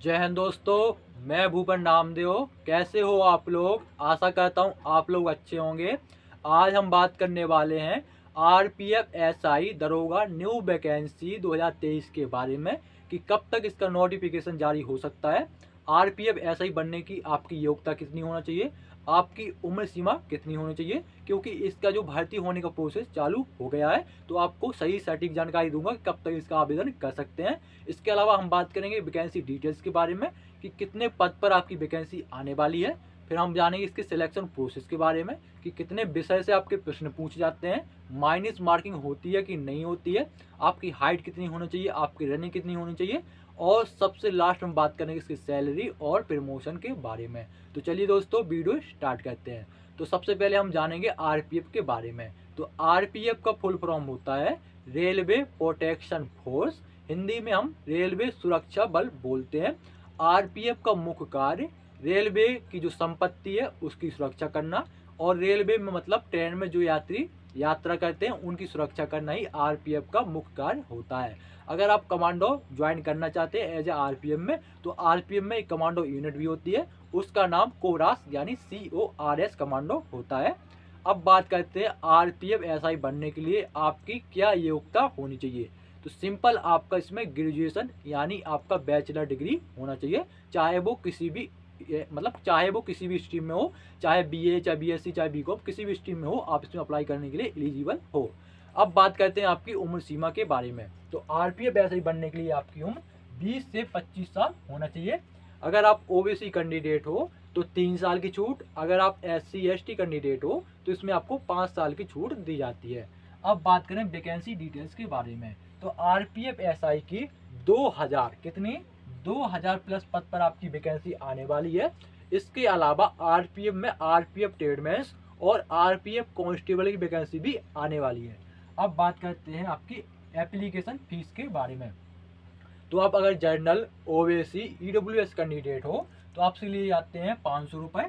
जय हिंद दोस्तों। मैं भूपन नामदेव। कैसे हो आप लोग? आशा करता हूँ आप लोग अच्छे होंगे। आज हम बात करने वाले हैं आरपीएफ एसआई दरोगा न्यू वैकेंसी 2023 के बारे में कि कब तक इसका नोटिफिकेशन जारी हो सकता है। आरपीएफ एसआई बनने की आपकी योग्यता कितनी होना चाहिए, आपकी उम्र सीमा कितनी होनी चाहिए, क्योंकि इसका जो भर्ती होने का प्रोसेस चालू हो गया है। तो आपको सही सटीक जानकारी दूंगा कि कब तक इसका आवेदन कर सकते हैं। इसके अलावा हम बात करेंगे वैकेंसी डिटेल्स के बारे में कि कितने पद पर आपकी वैकेंसी आने वाली है। फिर हम जानेंगे इसके सिलेक्शन प्रोसेस के बारे में कि कितने विषय से आपके प्रश्न पूछे जाते हैं, माइनस मार्किंग होती है कि नहीं होती है, आपकी हाइट कितनी होनी चाहिए, आपकी रनिंग कितनी होनी चाहिए, और सबसे लास्ट में बात करेंगे इसकी सैलरी और प्रमोशन के बारे में। तो चलिए दोस्तों वीडियो स्टार्ट करते हैं। तो सबसे पहले हम जानेंगे आरपीएफ के बारे में। तो आरपीएफ का फुल फॉर्म होता है रेलवे प्रोटेक्शन फोर्स। हिंदी में हम रेलवे सुरक्षा बल बोलते हैं। आरपीएफ का मुख्य कार्य रेलवे की जो संपत्ति है उसकी सुरक्षा करना, और रेलवे में मतलब ट्रेन में जो यात्री यात्रा करते हैं उनकी सुरक्षा करना ही आरपीएफ का मुख्य कार्य होता है। अगर आप कमांडो ज्वाइन करना चाहते हैं एज ए आरपीएफ में, तो आरपीएफ में एक कमांडो यूनिट भी होती है, उसका नाम कोरास यानी CORS कमांडो होता है। अब बात करते हैं आरपीएफ एसआई बनने के लिए आपकी क्या योग्यता होनी चाहिए। तो सिंपल आपका इसमें ग्रेजुएशन यानी आपका बैचलर डिग्री होना चाहिए, चाहे वो किसी भी चाहे वो किसी भी स्ट्रीम में हो, चाहे बीए, चाहे बीएससी, चाहे बीकॉम, किसी भी स्ट्रीम में हो, आप इसमें अप्लाई करने के लिए एलिजिबल हो। अब बात करते हैं आपकी उम्र सीमा के बारे में। तो आरपीएफ एसआई बनने के लिए आपकी उम्र 20 से 25 साल होना चाहिए। अगर आप ओबीसी कैंडिडेट हो तो 3 साल की छूट, अगर आप SC ST कैंडिडेट हो तो इसमें आपको 5 साल की छूट दी जाती है। अब बात करें वैकेंसी डिटेल्स के बारे में। तो आरपीएफ एसआई की 2000 कितनी 2000 प्लस पद पर आपकी वैकेंसी आने वाली है। इसके अलावा आरपीएफ में आरपीएफ ट्रेडमैन्स और आरपीएफ कांस्टेबल की वैकेंसी भी आने वाली है। अब बात करते हैं आपकी एप्लीकेशन फीस के बारे में। तो आप अगर जर्नल, ओबीसी, ईडब्ल्यूएस कैंडिडेट हो तो आपसे लिए जाते हैं 500 रुपये।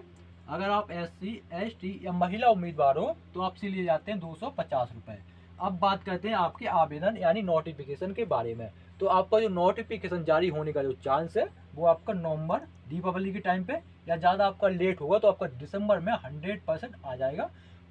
अगर आप SC ST या महिला उम्मीदवार हो तो आपसे लिए जाते हैं 250 रुपये। अब बात करते हैं आपके आवेदन यानी नोटिफिकेशन के बारे में। तो आपका जो नोटिफिकेशन जारी होने का जो चांस है वो आपका नवंबर दीपावली के टाइम पे, या ज़्यादा आपका लेट होगा तो आपका दिसंबर में 100% आ जाएगा।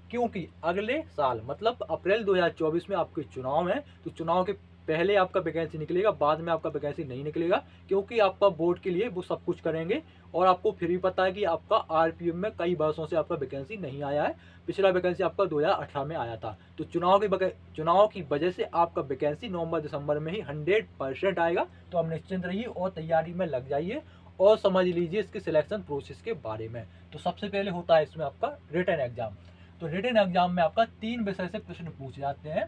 क्योंकि अगले साल मतलब अप्रैल 2024 में आपके चुनाव है, तो चुनाव के पहले आपका वैकेंसी निकलेगा, बाद में आपका वैकेंसी नहीं निकलेगा, क्योंकि आपका वोट के लिए वो सब कुछ करेंगे। और आपको फिर भी पता है कि आपका आरपीएफ में कई वर्षों से आपका वैकेंसी नहीं आया है। पिछला वैकेंसी आपका 2018 में आया था। तो चुनाव की वजह से आपका वैकेंसी नवंबर दिसंबर में ही 100% आएगा। तो आप निश्चिंत रहिए और तैयारी में लग जाइए और समझ लीजिए इसके सिलेक्शन प्रोसेस के बारे में। तो सबसे पहले होता है इसमें आपका रिटन एग्जाम। तो रिटन एग्जाम में आपका 3 विषय से प्रश्न पूछे जाते हैं।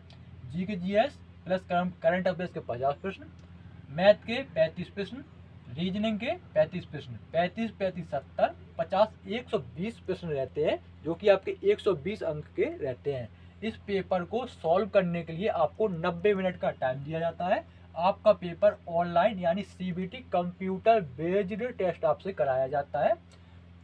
GS प्लस करंट अफेयर्स के 50 प्रश्न, मैथ के 35 प्रश्न, रीजनिंग के 35 प्रश्न, 35 35 70 50 120 प्रश्न रहते हैं, जो कि आपके 120 अंक के रहते हैं। इस पेपर को सॉल्व करने के लिए आपको 90 मिनट का टाइम दिया जाता है। आपका पेपर ऑनलाइन यानी CBT कंप्यूटर बेस्ड टेस्ट आपसे कराया जाता है।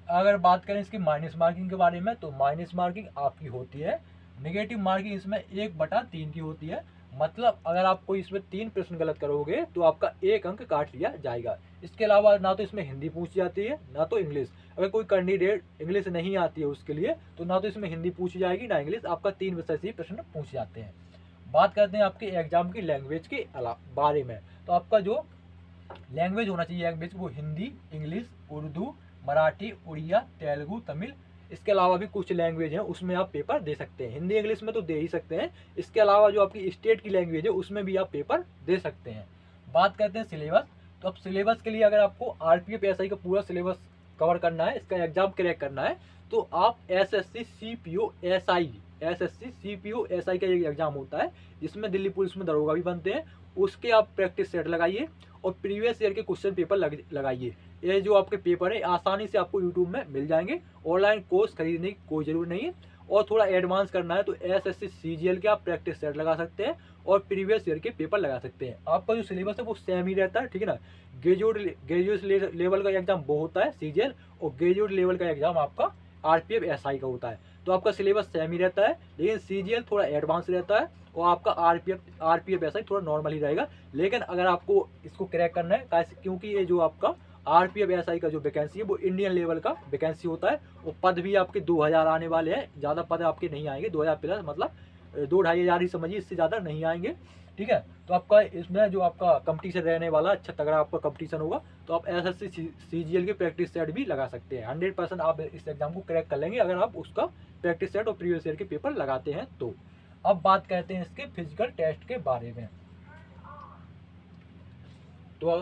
अगर बात करें इसकी माइनस मार्किंग के बारे में, तो माइनस मार्किंग आपकी होती है, नेगेटिव मार्किंग इसमें 1/3 की होती है। मतलब अगर आप कोई इसमें 3 प्रश्न गलत करोगे तो आपका 1 अंक काट लिया जाएगा। इसके अलावा ना तो इसमें हिंदी पूछी जाती है ना तो इंग्लिश। अगर कोई कैंडिडेट इंग्लिश नहीं आती है उसके लिए तो ना तो इसमें हिंदी पूछी जाएगी ना इंग्लिश, आपका 3 विषय से ही प्रश्न पूछे जाते हैं। बात करते हैं आपके एग्जाम की लैंग्वेज के बारे में। तो आपका जो लैंग्वेज होना चाहिए लैंग्वेज वो हिंदी, इंग्लिश, उर्दू, मराठी, उड़िया, तेलुगु, तमिल। इसके अलावा भी कुछ लैंग्वेज हैं उसमें आप पेपर दे सकते हैं। हिंदी इंग्लिश में तो दे ही सकते हैं, इसके अलावा जो आपकी स्टेट की लैंग्वेज है उसमें भी आप पेपर दे सकते हैं। बात करते हैं सिलेबस। तो अब सिलेबस के लिए अगर आपको आरपीएफ एसआई का पूरा सिलेबस कवर करना है, इसका एग्जाम क्रैक करना है, तो आप SSC CPO SI का एक एग्जाम होता है जिसमें दिल्ली पुलिस में दरोगा भी बनते हैं, उसके आप प्रैक्टिस सेट लगाइए और प्रीवियस ईयर के क्वेश्चन पेपर लगाइए। ये जो आपके पेपर है आसानी से आपको यूट्यूब में मिल जाएंगे। ऑनलाइन कोर्स खरीदने की कोई जरूरत नहीं है। और थोड़ा एडवांस करना है तो SSC CGL के आप प्रैक्टिस सेट लगा सकते हैं और प्रीवियस ईयर के पेपर लगा सकते हैं। आपका जो सिलेबस है वो सेम ही रहता है, ठीक है ना। ग्रेजुएट लेवल का एग्जाम वो होता है CGL, और ग्रेजुएट लेवल का एग्जाम आपका आरपीएफ एसआई का होता है। तो आपका सिलेबस सेम ही रहता है, लेकिन CGL थोड़ा एडवांस रहता है और आपका आरपीएफ एसआई थोड़ा नॉर्मल ही रहेगा। लेकिन अगर आपको इसको क्रैक करना है, क्योंकि ये जो आपका RPF SI का जो वैकेंसी है वो इंडियन लेवल का वैकेंसी होता है, और पद भी आपके 2000 आने वाले हैं, ज़्यादा पद आपके नहीं आएंगे, 2000 प्लस मतलब 2-2,500 ही समझिए, इससे ज़्यादा नहीं आएंगे। ठीक है, तो आपका इसमें जो आपका कंपटीशन रहने वाला अच्छा तगड़ा आपका कंपटीशन होगा, तो आप SSC CGL के प्रैक्टिस सेट भी लगा सकते हैं। 100% आप इस एग्जाम को क्रैक कर लेंगे अगर आप उसका प्रैक्टिस सेट और प्रीवियस ईयर के पेपर लगाते हैं तो। अब बात करते हैं इसके फिजिकल टेस्ट के बारे में। तो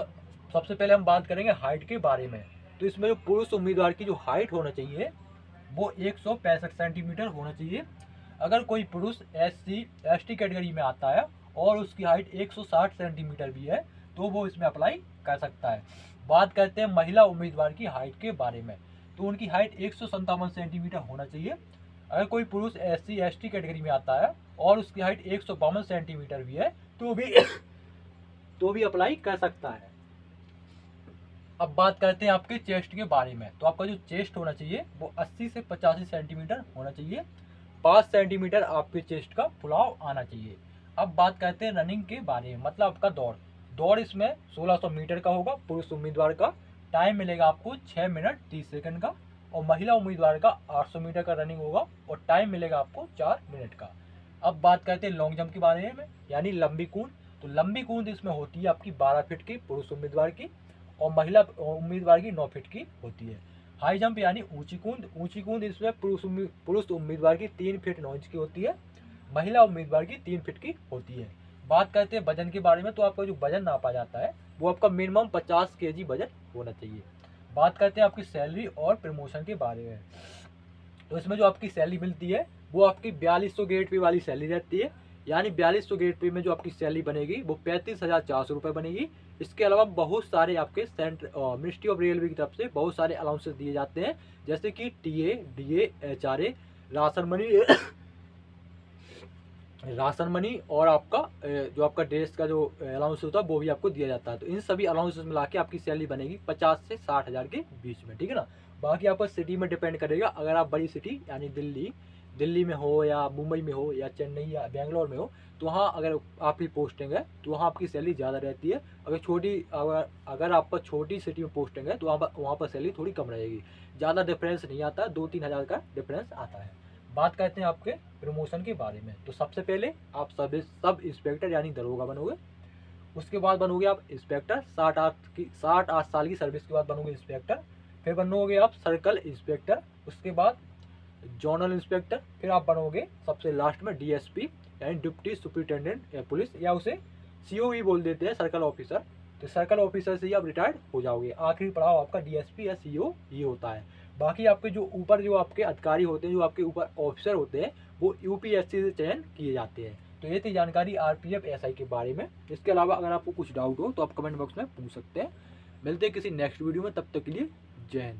सबसे पहले हम बात करेंगे हाइट के बारे में। तो इसमें जो पुरुष उम्मीदवार की जो हाइट होना चाहिए वो 165 सेंटीमीटर होना चाहिए। अगर कोई पुरुष SC ST कैटेगरी में आता है और उसकी हाइट 160 सेंटीमीटर भी है तो वो इसमें अप्लाई कर सकता है। बात करते हैं महिला उम्मीदवार की हाइट के बारे में, तो उनकी हाइट 157 सेंटीमीटर होना चाहिए। अगर कोई पुरुष SC ST कैटेगरी में आता है और उसकी हाइट 152 सेंटीमीटर भी है तो भी अप्लाई कर सकता है। अब बात करते हैं आपके चेस्ट के बारे में। तो आपका जो चेस्ट होना चाहिए वो 80 से 85 सेंटीमीटर होना चाहिए। 5 सेंटीमीटर आपके चेस्ट का फुलाव आना चाहिए। अब बात करते हैं रनिंग के बारे में, मतलब आपका दौड़ इसमें 1600 मीटर का होगा पुरुष उम्मीदवार का। टाइम मिलेगा आपको 6 मिनट 30 सेकंड का। और महिला उम्मीदवार का 800 मीटर का रनिंग होगा और टाइम मिलेगा आपको 4 मिनट का। अब बात करते हैं लॉन्ग जंप के बारे में, यानी लंबी कूद। तो लंबी कूद इसमें होती है आपकी 12 फीट की पुरुष उम्मीदवार की, और महिला उम्मीदवार की 9 फीट की होती है। हाई जंप यानी ऊंची कूद इसमें पुरुष उम्मीदवार की 3 फीट 9 इंच की होती है, महिला उम्मीदवार की 3 फीट की होती है। बात करते हैं वजन के बारे में। तो आपका जो वजन नापा जाता है वो आपका मिनिमम 50 kg वजन होना चाहिए। बात करते हैं आपकी सैलरी और प्रमोशन के बारे में। तो इसमें जो आपकी सैलरी मिलती है वो आपकी 4200 ग्रेड पे वाली सैलरी रहती है, यानी 4200 ग्रेड पे में जो आपकी सैलरी बनेगी वो 35,400 रुपये बनेगी। इसके अलावा बहुत सारे आपके मिनिस्ट्री ऑफ रेलवे की तरफ से बहुत सारे अलाउंसेस दिए जाते हैं, जैसे कि TA, DA, HRA, ration money और आपका जो आपका ड्रेस का जो अलाउंस होता है वो भी आपको दिया जाता है। तो इन सभी अलाउंसेस मिला के आपकी सैलरी बनेगी 50 से 60 हज़ार के बीच में। ठीक है ना। बाकी आपका सिटी में डिपेंड करेगा। अगर आप बड़ी सिटी यानी दिल्ली में हो या मुंबई में हो या चेन्नई या बेंगलोर में हो तो वहाँ अगर आपकी पोस्टिंग है तो वहाँ आपकी सैलरी ज़्यादा रहती है। अगर आपका छोटी सिटी में पोस्टिंग है तो वहाँ पर सैलरी थोड़ी कम रहेगी। ज़्यादा डिफरेंस नहीं आता, 2-3 हज़ार का डिफरेंस आता है। बात करते हैं आपके प्रमोशन के बारे में। तो सबसे पहले आप सब इंस्पेक्टर यानी दरोगा बनोगे। उसके बाद बनोगे आप इंस्पेक्टर, 60-8 साल की सर्विस के बाद बनोगे इंस्पेक्टर। फिर बनोगे आप सर्कल इंस्पेक्टर, उसके बाद जोनल इंस्पेक्टर, फिर आप बनोगे सबसे लास्ट में DSP यानी डिप्टी सुपरिटेंडेंट पुलिस, या उसे CO भी बोल देते हैं, सर्कल ऑफिसर। तो सर्कल ऑफिसर से ही आप रिटायर्ड हो जाओगे। आखिरी पड़ाव आपका DSP या CO ये होता है। बाकी आपके जो ऊपर जो आपके अधिकारी होते हैं, जो आपके ऊपर ऑफिसर होते हैं, वो UPSC से चयन किए जाते हैं। तो ये थी जानकारी RPF SI के बारे में। इसके अलावा अगर आपको कुछ डाउट हो तो आप कमेंट बॉक्स में पूछ सकते हैं। मिलते हैं किसी नेक्स्ट वीडियो में, तब तक के लिए जय हिंद।